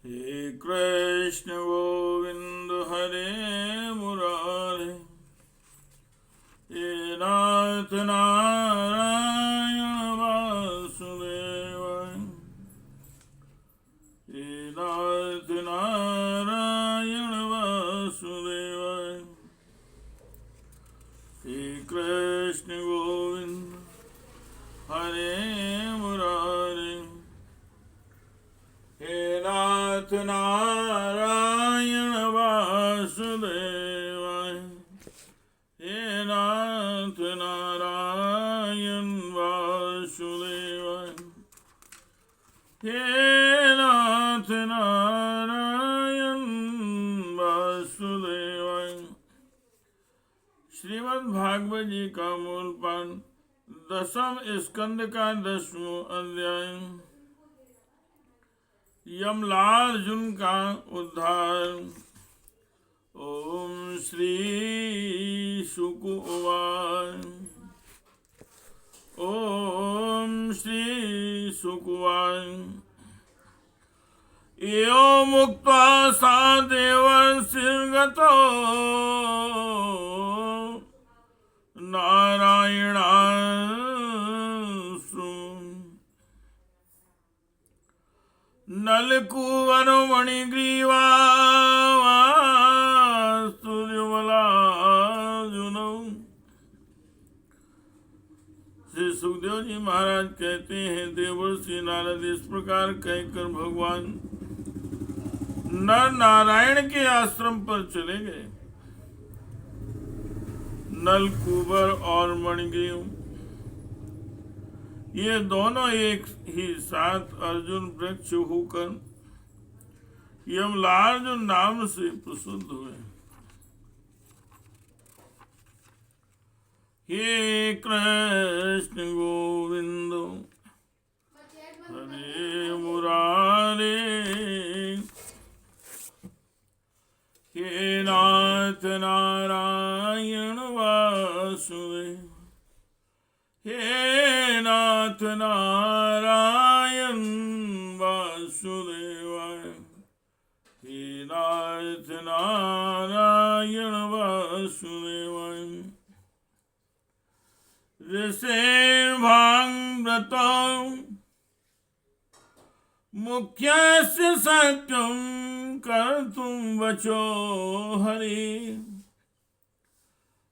हे कृष्ण गोविंद हरे मुरारे, हे नाथ नारायण वासुदेवाय, हे नाथ नारायण वासुदेवाय, हे कृष्ण गोविंद हरे मुरारे, हे नाथ नारायण वासुदेवाय, हे नाथ नारायण वासुदेवाय, हे नाथ नारायण वासुदेवाय। श्रीमद् भागवत जी का मूल पाठ, दसम स्कंद का 10वां अध्याय, यमलार्जुन का उद्धार। ओम श्री शुक उवाच। ओम श्री शुक उवाच। यो मुक्त्वा सा देवर्षिर्गतो नारायणासु नलकुवरमणिग्रीवास्तुर्यमलार्जुन। श्री सुखदेव जी महाराज कहते हैं, देवर्षि नारद इस प्रकार कहकर भगवान नर नारायण के आश्रम पर चले गए। नलकुबर और मणिग्रीव ये दोनों एक ही साथ अर्जुन वृक्ष होकर यमलार्जुन नाम से प्रसिद्ध हुए। हे कृष्ण गोविंद हरे मुरारे, हे नाथ नारायण वासुदेव, हे नाथ नारायण वासुदेवाय, हे नाथ नारायण वासुदेवाय। ऋषेर्भाङ्व्रतो मुख्यस्य सत्यं कर्तुं वचो हरि,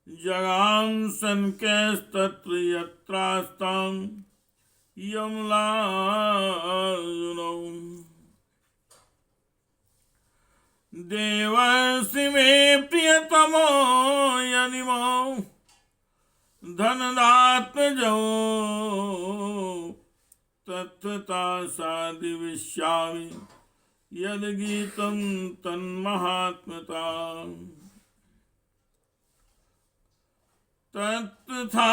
जगाम संकेस्तत्र यत्रास्तां यमलार्जुनौ। देवर्षि मे प्रियतमो यदिमो धनदात्मजो, तत्तथा साधिविष्यामि यद्गीतं तन्महात्मता। तत्तथा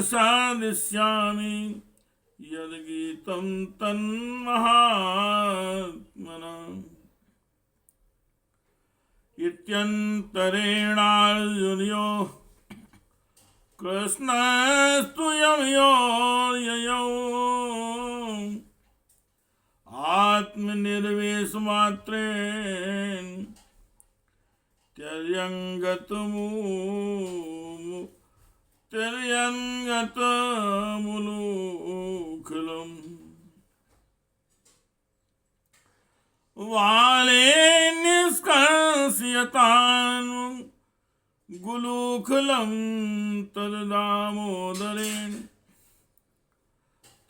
साधिष्यामि यद्गीतं तन्महात्मना। इत्यन्तरेणार्जुनयो कृष्णस्तु यमयो आत्मनिर्वेशमात्रेण त्यर्यङ्गतमुलूखलम्। वाले निष्कर्षयतान् गुलूखलं तद्दामोदरेण,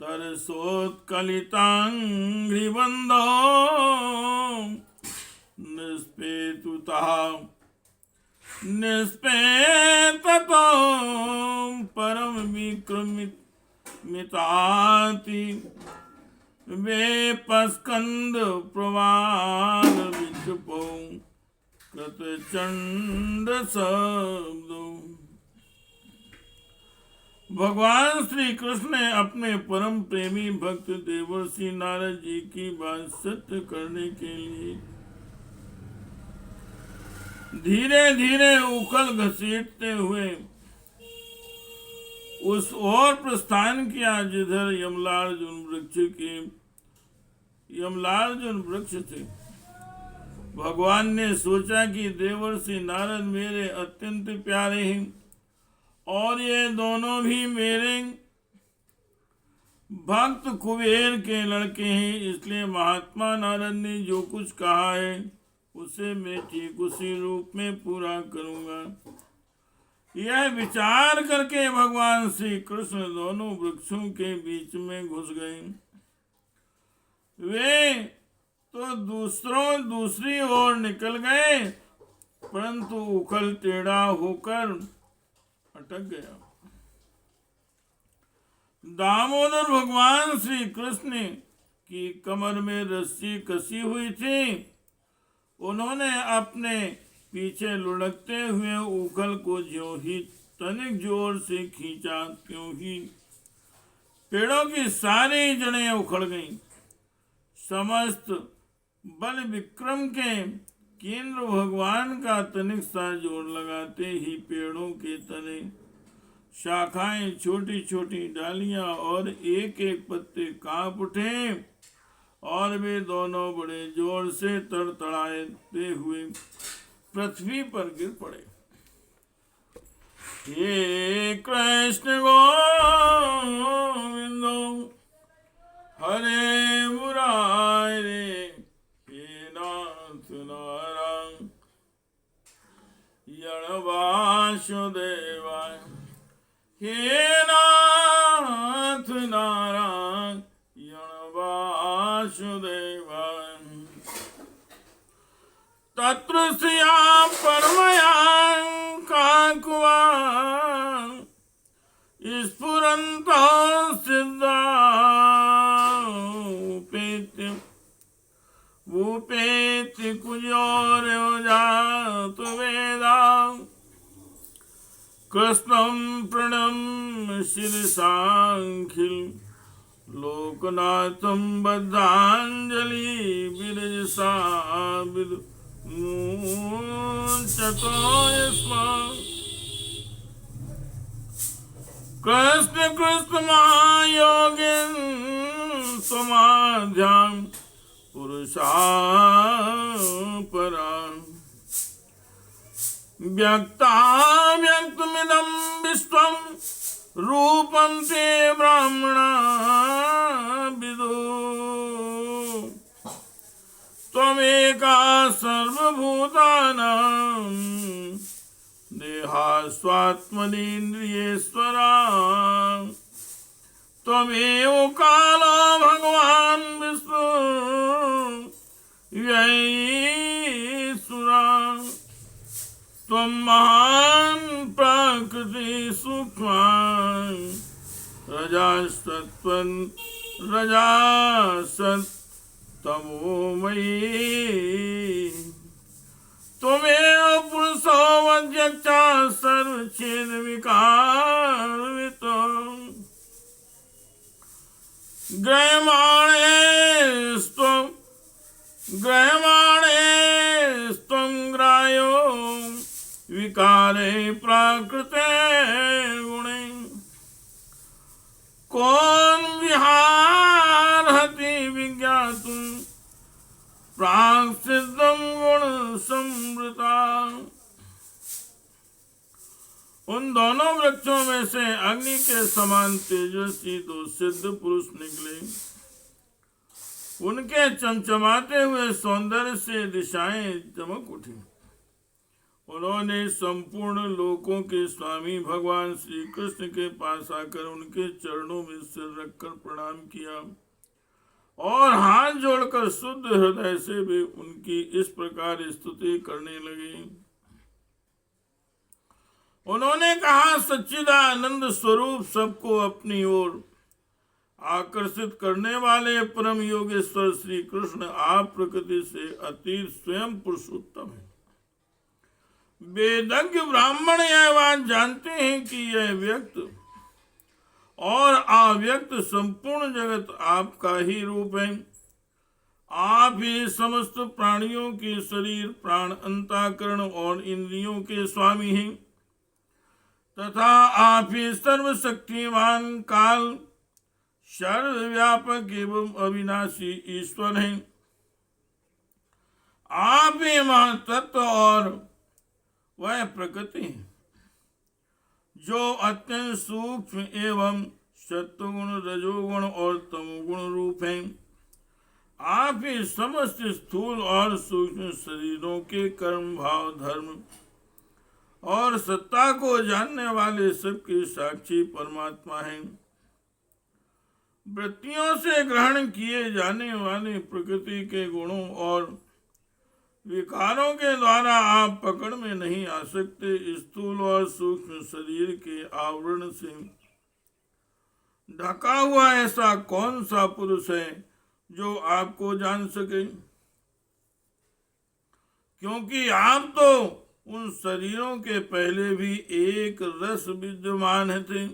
तरसोत्कलिताङ्घ्रिबन्धो निष्पेतुतः निष्पेततो परम विक्रमिताति। वेपस्कन्द प्रवाल विचपो कृतचंड शब्दो। भगवान श्री कृष्ण ने अपने परम प्रेमी भक्त देवर्षि नारद जी की बात सत्य करने के लिए धीरे धीरे उखल घसीटते हुए उस ओर प्रस्थान किया जिधर यमलार्जुन वृक्ष के यमलार्जुन वृक्ष थे। भगवान ने सोचा कि देवर्षि नारद मेरे अत्यंत प्यारे हैं और ये दोनों भी मेरे भक्त कुबेर के लड़के हैं, इसलिए महात्मा नारद ने जो कुछ कहा है उसे मैं ठीक उसी रूप में पूरा करूंगा। यह विचार करके भगवान श्री कृष्ण दोनों वृक्षों के बीच में घुस गए। वे तो दूसरी ओर निकल गए, परंतु उखल टेढ़ा होकर अटक गया। दामोदर भगवान श्री कृष्ण की कमर में रस्सी कसी हुई थी। उन्होंने अपने पीछे लुढ़कते हुए उखल को ज्यों ही तनिक जोर से खींचा, त्यों ही पेड़ों की सारी जड़ें उखड़ गईं। समस्त बल विक्रम के केंद्र भगवान का तनिक सा जोर लगाते ही पेड़ों के तने, शाखाएं, छोटी छोटी डालियां और एक एक पत्ते कांप उठे और वे दोनों बड़े जोर से तड़तड़ाते हुए पृथ्वी पर गिर पड़े। हे कृष्ण गोविंदो हरे मुरारे, हे नाथ नारायण वासुदेवाय, हे नाथ नारायण वासुदेवाय। तत्र श्रिया परमया काकुआ स्फुरन्त सिद्धा भूपेति कुजोर्यो जातु वेदा, कृष्णं प्रणम्य शिरसाखिल लोकनाथं बद्धांजलि विरजसा मुञ्चतो यस्मात्। कृष्ण कृष्ण महायोगिन समाध्यां पुरुषा परां, व्यक्ताव्यक्तमिदं विश्वं रूपं ते ब्राह्मणा विदु। त्वमेका सर्वभूतानां देहास्वात्मनीन्द्रियेश्वरा, त्वमेव कालो भगवान् विष्णु व्ययीश्वरा। त्वं महान् प्रकृति सूक्ष्मा रजासत्त्वं रजासत्तमोमयी। त्वमेव पुरुषो वज्रच्चा सर्वच्छेद विकारवितो। ग्रहमाणेस्त्वं ग्रायो विकारे प्राकृते गुणे। कौन विहारहति विज्ञातुं प्राक्सिद्धं गुण संवृता। उन दोनों वृक्षों में से अग्नि के समान तेजस्वी दो सिद्ध पुरुष निकले। उनके चमचमाते हुए सौंदर्य से दिशाएं चमक उठी। उन्होंने संपूर्ण लोकों के स्वामी भगवान श्री कृष्ण के पास आकर उनके चरणों में सिर रखकर प्रणाम किया और हाथ जोड़कर शुद्ध हृदय से भी उनकी इस प्रकार स्तुति करने लगे। उन्होंने कहा, सच्चिदानंद स्वरूप सबको अपनी ओर आकर्षित करने वाले परम योगेश्वर श्री कृष्ण आप प्रकृति से अतीत स्वयं पुरुषोत्तम है। वेदज्ञ ब्राह्मण यह बात जानते हैं कि यह व्यक्त और अव्यक्त संपूर्ण जगत आपका ही रूप है। आप ही समस्त प्राणियों के शरीर, प्राण, अंतःकरण और इंद्रियों के स्वामी हैं तथा आप ही सर्वशक्तिमान, काल, सर्वव्यापक एवं अविनाशी ईश्वर हैं। आप ही महतत्व और वह प्रकृति है जो अत्यंत सूक्ष्म एवं सत्वगुण, रजोगुण और तमोगुण रूप है। आप ही समस्त स्थूल और सूक्ष्म शरीरों के कर्म, भाव, धर्म और सत्ता को जानने वाले सबके साक्षी परमात्मा हैं। वृत्तियों से ग्रहण किए जाने वाले प्रकृति के गुणों और विकारों के द्वारा आप पकड़ में नहीं आ सकते। स्थूल और सूक्ष्म शरीर के आवरण से ढका हुआ ऐसा कौन सा पुरुष है जो आपको जान सके, क्योंकि आप तो उन शरीरों के पहले भी एक रस विद्यमान थे।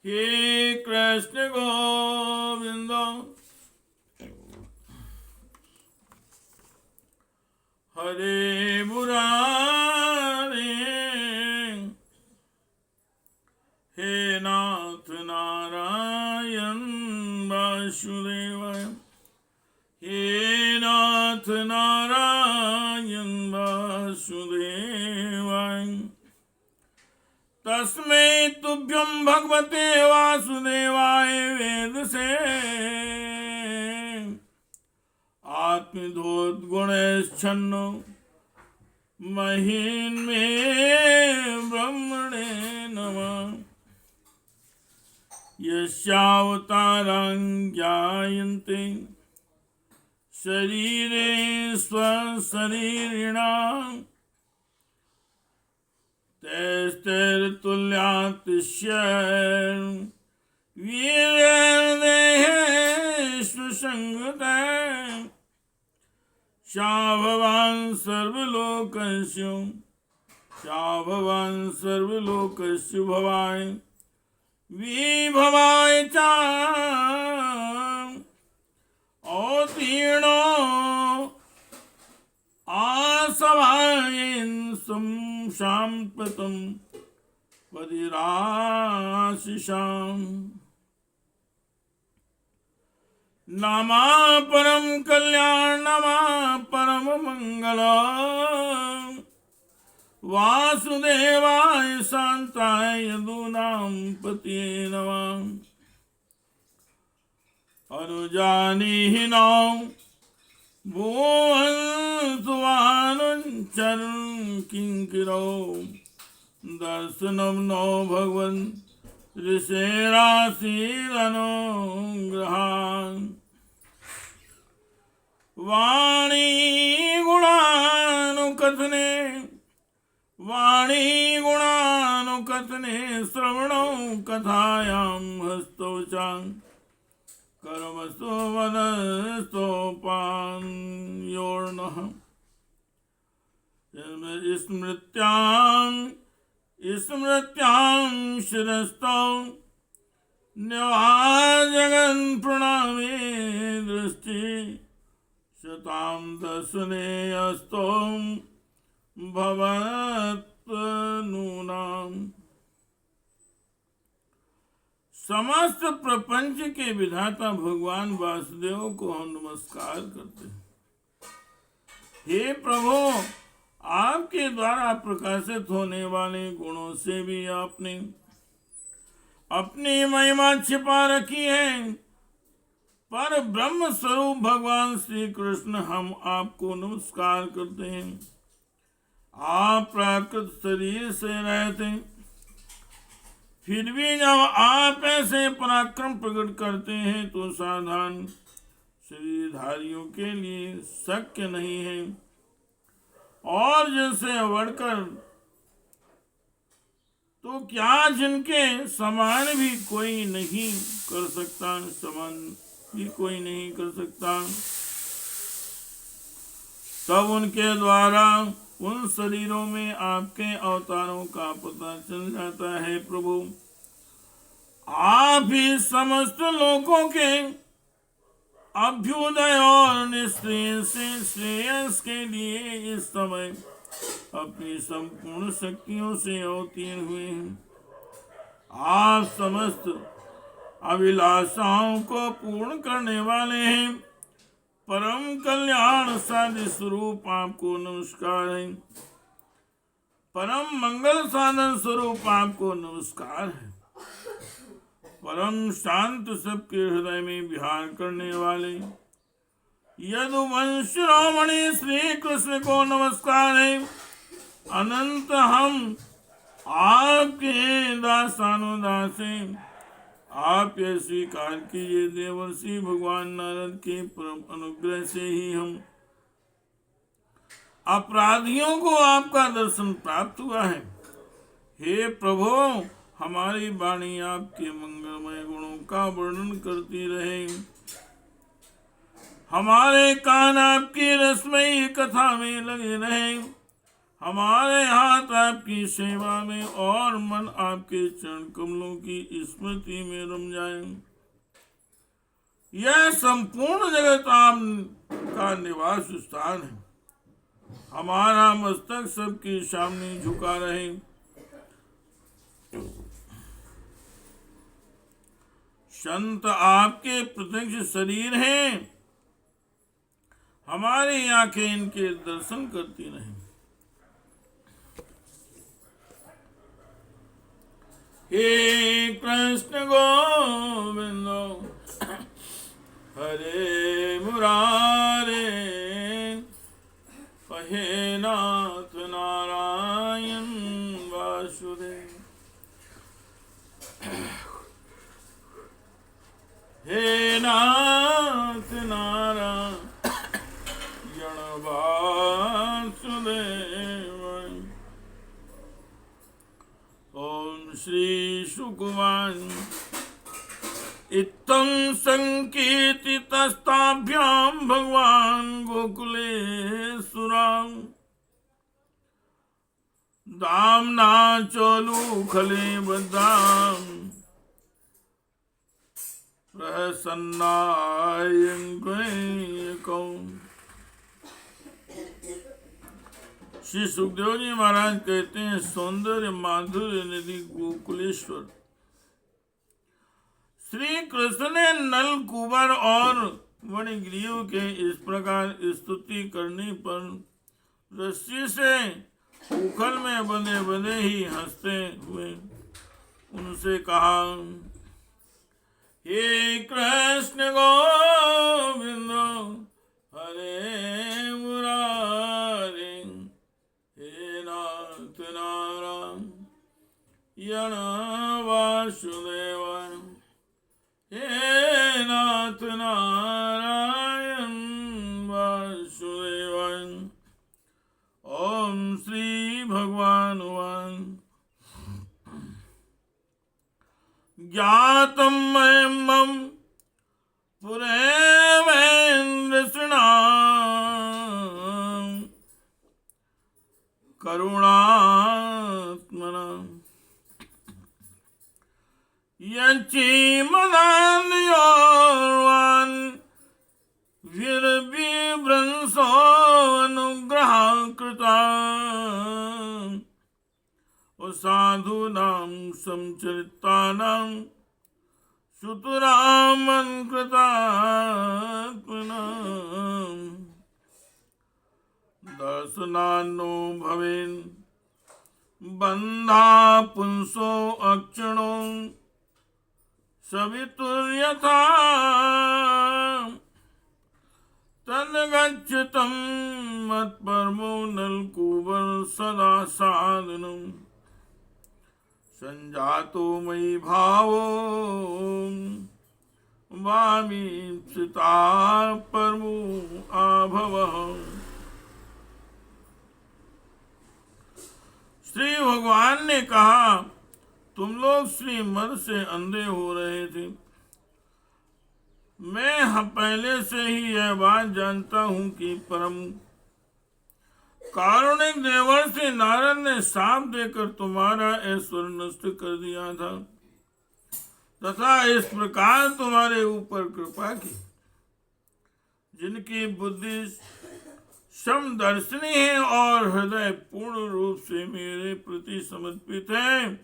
हे कृष्ण गोविंद, हरे मुरारे, हे नाथ नारायण वासुदेवाय, हे नाथ नारायण वासुदेवाय। तस्मै तुभ्यं भगवते वासुदेवाय वेदसे आत्मधोद्गुणैश्छन्नो महीन्मे ब्रह्मणे नमः। यस्यावतारां ज्ञायन्ते शरीरे स्वशरीरिणां तैस्तैर्तुल्यातिशय वीर्यदेहेषु संगतः सा भवान् सर्वलोकस्य भवाय विभवाय च अवतीर्णो आसवायेन साम्प्रतं पतिराशिषाम्। नमा परम कल्याण, नमा परम मंगल, वासुदेवाय शांताय यदूनां पतये नमः। अनुजानीहिनां भुवनसुवानुचरन् किंकिरो दर्शनं नो भगवन् ऋषेराशीरनुग्रहान्। वाणी गुणानुकथने श्रवणौ कथायां हस्तौ च कर्मसु वदस्तोपान्योर्नः। स्मृत्यां शिरस्तौ न्यवाजगन् प्रणामे दृष्टि शतां दर्शने अस्तौ भवत्नूनाम्। समस्त प्रपंच के विधाता भगवान वासुदेव को हम नमस्कार करते हैं। हे प्रभु, आपके द्वारा प्रकाशित होने वाले गुणों से भी आपने अपनी महिमा छिपा रखी है। पर ब्रह्म स्वरूप भगवान श्री कृष्ण हम आपको नमस्कार करते हैं। आप प्राकृत शरीर से रहते, फिर भी जब आप ऐसे पराक्रम प्रकट करते हैं तो साधारण शरीरधारियों के लिए शक्य नहीं है, और जिनसे बढ़कर तो क्या जिनके समान भी कोई नहीं कर सकता, तब उनके द्वारा उन शरीरों में आपके अवतारों का पता चल जाता है। प्रभु, आप ही समस्त लोगों के अभ्युदय और श्रेयस के लिए इस समय अपनी संपूर्ण शक्तियों से अवतीर्ण हुए हैं। आप समस्त अभिलाषाओं को पूर्ण करने वाले हैं। परम कल्याण साधि स्वरूप आपको नमस्कार है। परम मंगल साधन स्वरूप आपको नमस्कार है। परम शांत सबके हृदय में विहार करने वाले यदुवंश शिरोमणि श्री कृष्ण को नमस्कार है। अनंत हम आपके दासानुदास हैं। आप ये स्वीकार कीजिए, देवर्षि भगवान नारद के परम अनुग्रह से ही हम अपराधियों को आपका दर्शन प्राप्त हुआ है। हे प्रभु, हमारी वाणी आपके मंगलमय गुणों का वर्णन करती रहे। हमारे कान आपकी रसमयी कथा में लगे रहे। हमारे हाथ आपकी सेवा में और मन आपके चरण कमलों की स्मृति में रम जाए। यह संपूर्ण जगत आपका निवास स्थान है। हमारा मस्तक सबके सामने झुका रहे। संत आपके प्रत्यक्ष शरीर हैं। हमारी आंखें इनके दर्शन करती रहें। हे कृष्ण गोविंद हरे मुरारे, हे नाथ नारायण वासुदेव। हे नाथ नारायण वासुदेव। ओम श्री शुकवान इत्थं संकीर्तितस्ताभ्यां भगवान गोकुलेश्वरां दाम्ना चोलुखले बद्धां प्रसन्नायं। श्री सुखदेव जी महाराज कहते हैं, सौंदर्य माधुर्य निधि गोकुलेश्वर श्री कृष्ण ने नल कुबर और वणिग्रीव के इस प्रकार स्तुति करने पर रस्सी से उखल में बंधे बंधे ही हंसते हुए उनसे कहा, हे कृष्ण गोविंद हरे मुरारे, हे नाथ नारायण वासुदेव, हे नाथ नारायण वासुदेव। ओम श्री भगवान ज्ञातम मम पुरेन्द्रसृणा करुणात्मना यचिमदान्योर्वान् विरविभ्रंसो अनुग्रह कृता साधूनां संचरितानां सुतरामन् कृतात्मनां दर्शनान्नो भवेन् बन्धा पुंसो अक्षणो सवितुर्यथा तद्गच्छतं मत्परमो नलकूबर सदा साधनं संजातो मयि भावो वामीप्सिता परमो आभवः। श्री भगवान ने कहा, तुम लोग श्रीमद से अंधे हो रहे थे। मैं पहले से ही यह बात जानता हूं कि परम कारुणिक देवर्षि नारद ने शाप देकर तुम्हारा ऐश्वर्य नष्ट कर दिया था तथा इस प्रकार तुम्हारे ऊपर कृपा की। जिनकी बुद्धि समदर्शिनी है और हृदय पूर्ण रूप से मेरे प्रति समर्पित है,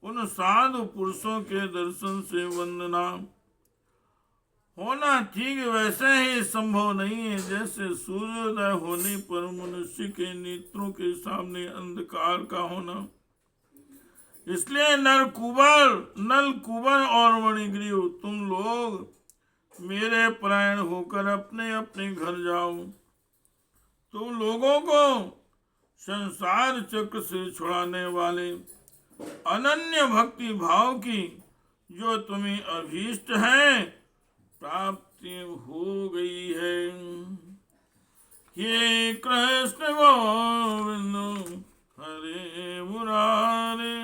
उन साधु पुरुषों के दर्शन से वंदना होना ठीक वैसे ही संभव नहीं है जैसे सूर्योदय होने पर मनुष्य के नेत्रों के सामने अंधकार का होना। इसलिए नल कुबर और मणिग्रीव, तुम लोग मेरे परायण होकर अपने अपने घर जाओ। तुम लोगों को संसार चक्र से छुड़ाने वाले अनन्य भक्ति भाव की जो तुम्हें अभीष्ट है प्राप्ति हो गई है। हे कृष्ण गोविंद हरे मुरारे,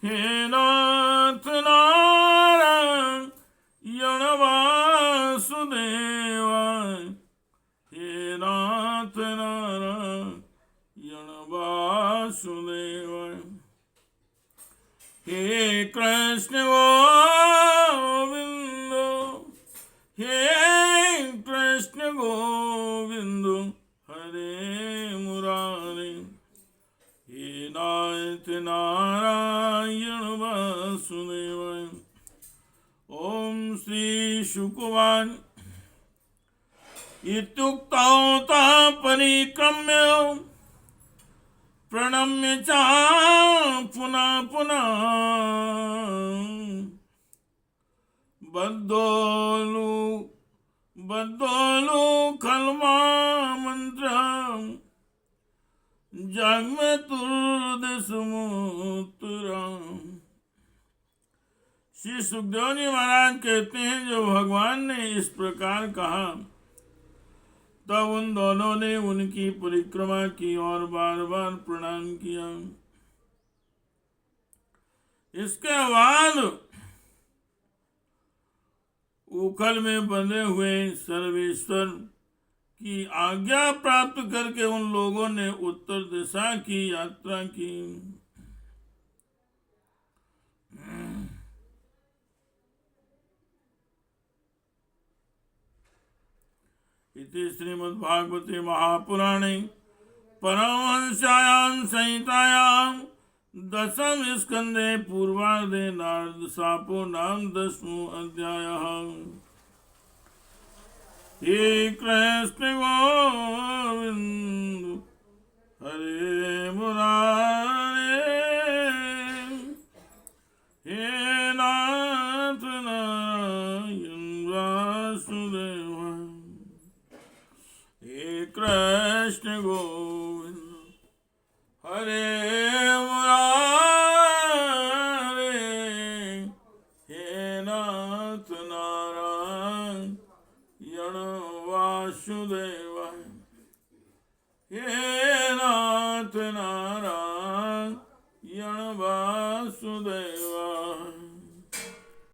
हे नाथ नारायण वासुदेव, हे नाथ नारायण वासुदेव। हे कृष्ण गोविंद, हे कृष्ण गोविंद हरे मुरारे, हे नाथ नारायण वासुदेव। ओम श्री शुकवान इत्युक्तौ तः परिक्रम्य प्रणम्य च पुनः पुनः बद्धोलु खल्मा मंत्र श्री सुखदेव जी महाराज कहते हैं, जो भगवान ने इस प्रकार कहा तब उन दोनों ने उनकी परिक्रमा की और बार बार प्रणाम किया। इसके बाद उखल में बंधे हुए सर्वेश्वर की आज्ञा प्राप्त करके उन लोगों ने उत्तर दिशा की यात्रा की। इति श्रीमद्भागवते महापुराणे परमहंस्यायां संहितायां दशम स्कंदे पूर्वार्धे नारद शापो नाम 10वां अध्यायः। हे कृष्ण गोविंद हरे मुरारे, हे नाथ नारायण वासुदेव, हे कृष्ण गोविंद हरे मुरारे, हे नाथ नारायण वासुदेव, हे नाथ नारायण वासुदेव।